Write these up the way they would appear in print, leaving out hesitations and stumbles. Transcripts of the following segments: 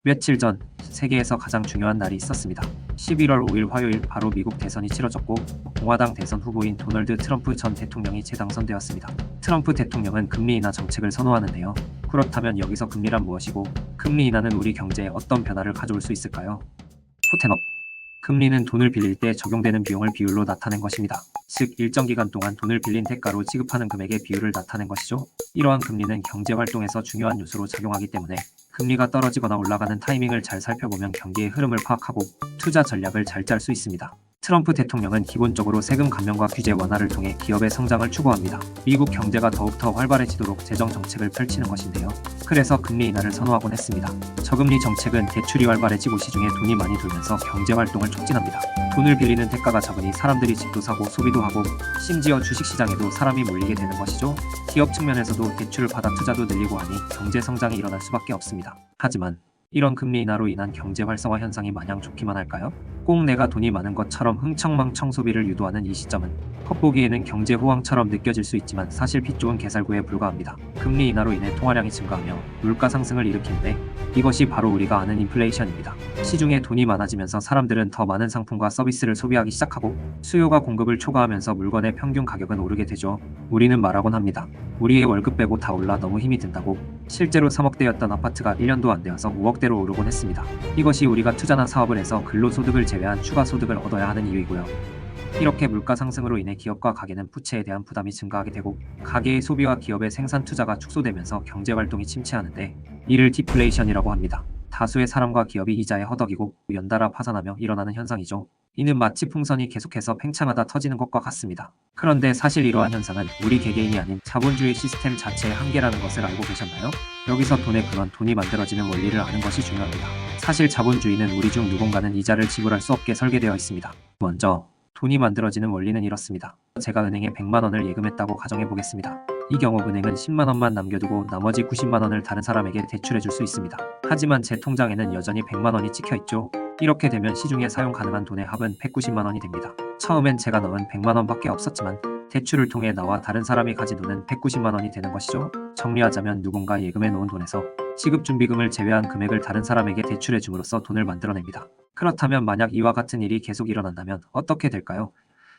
며칠 전 세계에서 가장 중요한 날이 있었습니다. 11월 5일 화요일 바로 미국 대선이 치러졌고 공화당 대선 후보인 도널드 트럼프 전 대통령이 재당선되었습니다. 트럼프 대통령은 금리 인하 정책을 선호하는데요. 그렇다면 여기서 금리란 무엇이고 금리 인하는 우리 경제에 어떤 변화를 가져올 수 있을까요? 포텐업 금리는 돈을 빌릴 때 적용되는 비용을 비율로 나타낸 것입니다. 즉 일정 기간 동안 돈을 빌린 대가로 지급하는 금액의 비율을 나타낸 것이죠. 이러한 금리는 경제활동에서 중요한 요소로 작용하기 때문에 금리가 떨어지거나 올라가는 타이밍을 잘 살펴보면 경기의 흐름을 파악하고 투자 전략을 잘 짤 수 있습니다. 트럼프 대통령은 기본적으로 세금 감면과 규제 완화를 통해 기업의 성장을 추구합니다. 미국 경제가 더욱더 활발해지도록 재정 정책을 펼치는 것인데요. 그래서 금리 인하를 선호하곤 했습니다. 저금리 정책은 대출이 활발해지고 시중에 돈이 많이 돌면서 경제활동을 촉진합니다. 돈을 빌리는 대가가 적으니 사람들이 집도 사고 소비도 하고 심지어 주식시장에도 사람이 몰리게 되는 것이죠. 기업 측면에서도 대출을 받아 투자도 늘리고 하니 경제 성장이 일어날 수밖에 없습니다. 하지만 이런 금리 인하로 인한 경제 활성화 현상이 마냥 좋기만 할까요? 꼭 내가 돈이 많은 것처럼 흥청망청 소비를 유도하는 이 시점은 겉보기에는 경제 호황처럼 느껴질 수 있지만 사실 핏 좋은 개살구에 불과합니다. 금리 인하로 인해 통화량이 증가하며 물가 상승을 일으키는데 이것이 바로 우리가 아는 인플레이션입니다. 시중에 돈이 많아지면서 사람들은 더 많은 상품과 서비스를 소비하기 시작하고 수요가 공급을 초과하면서 물건의 평균 가격은 오르게 되죠. 우리는 말하곤 합니다. 우리의 월급 빼고 다 올라 너무 힘이 든다고. 실제로 3억대였던 아파트가 1년도 안 되어서 5억대로 오르곤 했습니다. 이것이 우리가 투자나 사업을 해서 근로소득을 제외한 추가 소득을 얻어야 하는 이유이고요. 이렇게 물가 상승으로 인해 기업과 가게는 부채에 대한 부담이 증가하게 되고 가계의 소비와 기업의 생산 투자가 축소되면서 경제활동이 침체하는데 이를 디플레이션이라고 합니다. 다수의 사람과 기업이 이자에 허덕이고 연달아 파산하며 일어나는 현상이죠. 이는 마치 풍선이 계속해서 팽창하다 터지는 것과 같습니다. 그런데 사실 이러한 현상은 우리 개개인이 아닌 자본주의 시스템 자체의 한계라는 것을 알고 계셨나요? 여기서 돈의 근원, 돈이 만들어지는 원리를 아는 것이 중요합니다. 사실 자본주의는 우리 중 누군가는 이자를 지불할 수 없게 설계되어 있습니다. 먼저 돈이 만들어지는 원리는 이렇습니다. 제가 은행에 100만 원을 예금했다고 가정해 보겠습니다. 이 경우 은행은 10만 원만 남겨두고 나머지 90만 원을 다른 사람에게 대출해 줄 수 있습니다. 하지만 제 통장에는 여전히 100만 원이 찍혀 있죠. 이렇게 되면 시중에 사용 가능한 돈의 합은 190만 원이 됩니다. 처음엔 제가 넣은 100만 원밖에 없었지만 대출을 통해 나와 다른 사람이 가진 돈은 190만 원이 되는 것이죠. 정리하자면 누군가 예금해 놓은 돈에서 지급준비금을 제외한 금액을 다른 사람에게 대출해 줌으로써 돈을 만들어냅니다. 그렇다면 만약 이와 같은 일이 계속 일어난다면 어떻게 될까요?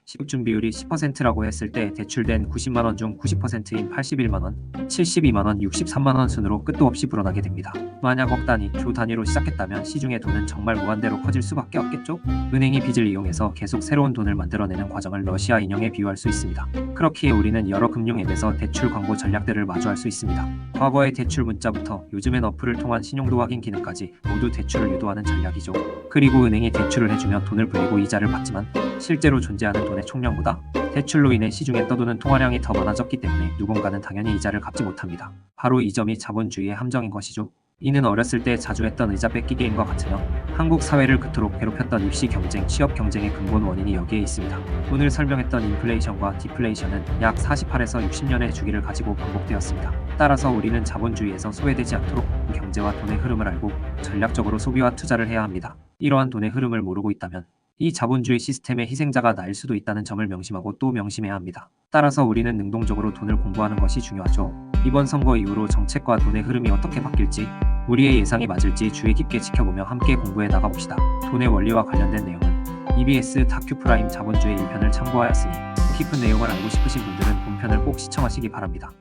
시급준비율이 10%라고 했을 때 대출된 90만 원 중 90%인 81만 원, 72만 원, 63만 원 순으로 끝도 없이 불어나게 됩니다. 만약 억 단위, 조 단위로 시작했다면 시중의 돈은 정말 무한대로 커질 수밖에 없겠죠? 은행이 빚을 이용해서 계속 새로운 돈을 만들어내는 과정을 러시아 인형에 비유할 수 있습니다. 그렇기에 우리는 여러 금융 앱에서 대출 광고 전략들을 마주할 수 있습니다. 과거의 대출 문자부터 요즘엔 어플을 통한 신용도 확인 기능까지 모두 대출을 유도하는 전략이죠. 그리고 은행이 대출을 해주며 돈을 불리고 이자를 받지만 실제로 존재하는 돈의 총량보다 대출로 인해 시중에 떠도는 통화량이 더 많아졌기 때문에 누군가는 당연히 이자를 갚지 못합니다. 바로 이 점이 자본주의의 함정인 것이죠. 이는 어렸을 때 자주 했던 의자 뺏기 게임과 같으며 한국 사회를 그토록 괴롭혔던 입시 경쟁, 취업 경쟁의 근본 원인이 여기에 있습니다. 오늘 설명했던 인플레이션과 디플레이션은 약 48에서 60년의 주기를 가지고 반복되었습니다. 따라서 우리는 자본주의에서 소외되지 않도록 경제와 돈의 흐름을 알고 전략적으로 소비와 투자를 해야 합니다. 이러한 돈의 흐름을 모르고 있다면 이 자본주의 시스템의 희생자가 나일 수도 있다는 점을 명심하고 또 명심해야 합니다. 따라서 우리는 능동적으로 돈을 공부하는 것이 중요하죠. 이번 선거 이후로 정책과 돈의 흐름이 어떻게 바뀔지, 우리의 예상이 맞을지 주의 깊게 지켜보며 함께 공부해 나가봅시다. 돈의 원리와 관련된 내용은 EBS 다큐프라임 자본주의 1편을 참고하였으니 깊은 내용을 알고 싶으신 분들은 본편을 꼭 시청하시기 바랍니다.